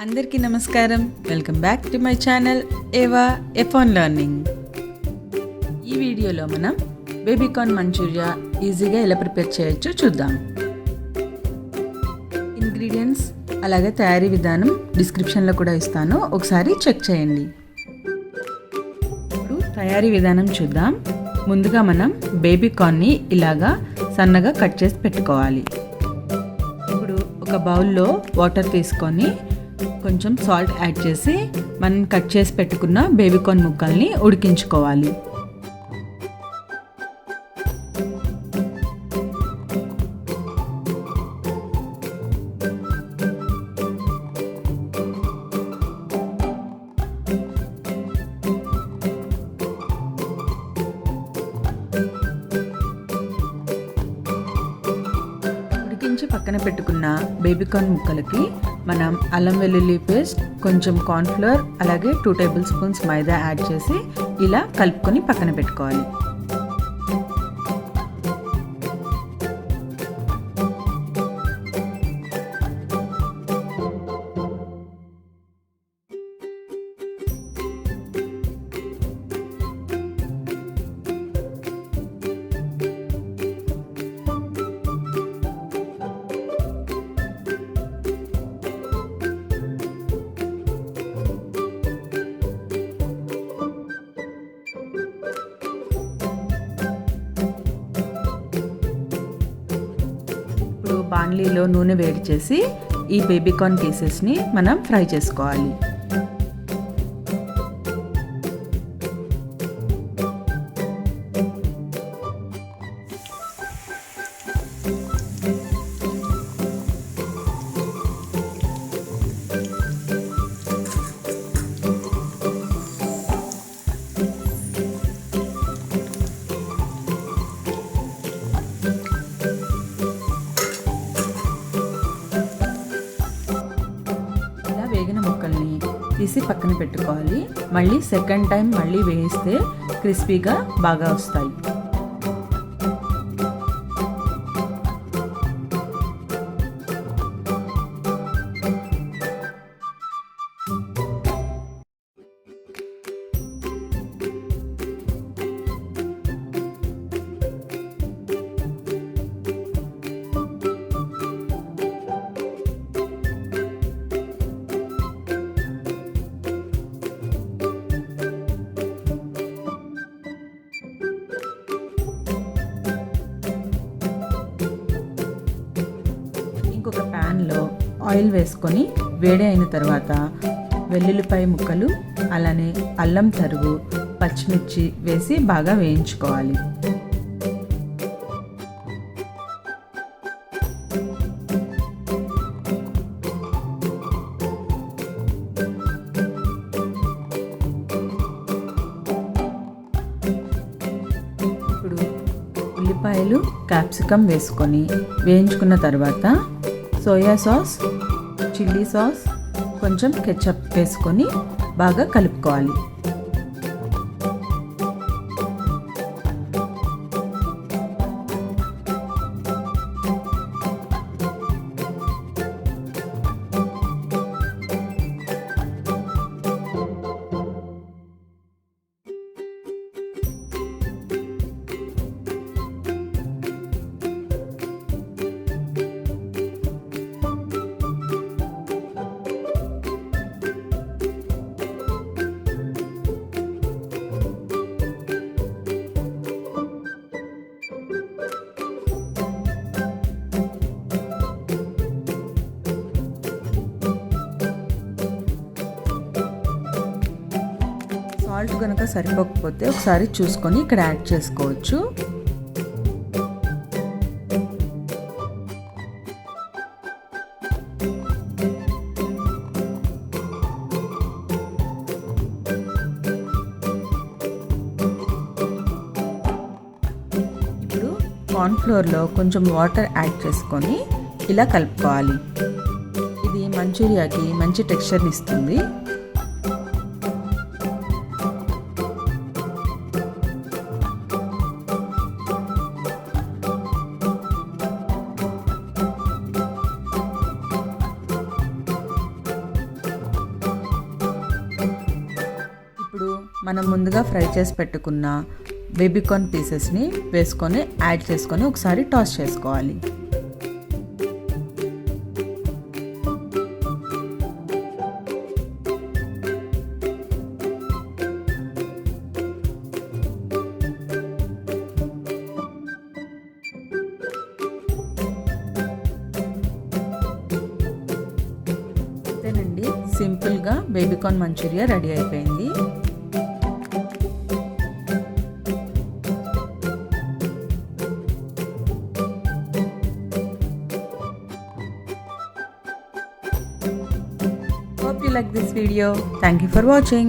అందరికీ నమస్కారం. Welcome back to my channel ఏవా ఎఫాన్ లెర్నింగ్. ఈ వీడియోలో మనం బేబీకార్న్ మంచూరియా ఈజీగా ఎలా ప్రిపేర్ చేయొచ్చో చూద్దాం. ఇంగ్రీడియంట్స్ అలాగే తయారీ విధానం డిస్క్రిప్షన్లో కూడా ఇస్తాను, ఒకసారి చెక్ చేయండి. ఇప్పుడు తయారీ విధానం చూద్దాం. ముందుగా మనం బేబీకార్న్ని ఇలాగా సన్నగా కట్ చేసి పెట్టుకోవాలి. ఇప్పుడు ఒక బౌల్లో వాటర్ తీసుకొని కొంచెం సాల్ట్ యాడ్ చేసి మనం కట్ చేసి పెట్టుకున్న బేబీకార్న్ ముక్కల్ని ఉడికించుకోవాలి. పక్కన పెట్టుకున్న బేబీకార్న్ ముక్కలకి మనం అల్లం వెల్లుల్లి పేస్ట్, కొంచెం కార్న్ఫ్లోర్, అలాగే 2 టేబుల్ స్పూన్స్ మైదా యాడ్ చేసి ఇలా కలుపుకొని పక్కన పెట్టుకోవాలి. బాండ్లీలో నూనె వేడి చేసి ఈ బేబీకార్న్ పీసెస్ని మనం ఫ్రై చేసుకోవాలి. వేగిన ముక్కల్ని తీసి పక్కన పెట్టుకోవాలి. మళ్ళీ సెకండ్ టైం మళ్ళీ వేయిస్తే క్రిస్పీగా బాగా వస్తాయి. ఇంకొక ప్యాన్లో ఆయిల్ వేసుకొని వేడి అయిన తర్వాత వెల్లుల్లిపాయ ముక్కలు, అలానే అల్లం తరుగు, పచ్చిమిర్చి వేసి బాగా వేయించుకోవాలి. ఇప్పుడు ఉల్లిపాయలు, క్యాప్సికమ్ వేసుకొని వేయించుకున్న తర్వాత సోయా సాస్, చిల్లీ సాస్, కొంచెం కెచప్ వేసుకొని బాగా కలుపుకోవాలి. సాల్ట్ కనుక సరిపోకపోతే ఒకసారి చూసుకొని ఇక్కడ యాడ్ చేసుకోవచ్చు. ఇప్పుడు కార్న్ఫ్లోర్లో కొంచెం వాటర్ యాడ్ చేసుకొని ఇలా కలుపుకోవాలి. ఇది మంచూరియాకి మంచి టెక్స్చర్ని ఇస్తుంది. మనం ముందుగా ఫ్రై చేసి పెట్టుకున్న బేబీకార్న్ పీసెస్ని వేసుకొని యాడ్ చేసుకొని ఒకసారి టాస్ చేసుకోవాలి. అంతేనండి, సింపుల్గా బేబీకార్న్ మంచూరియా రెడీ అయిపోయింది. Hope you like this video. Thank you for watching.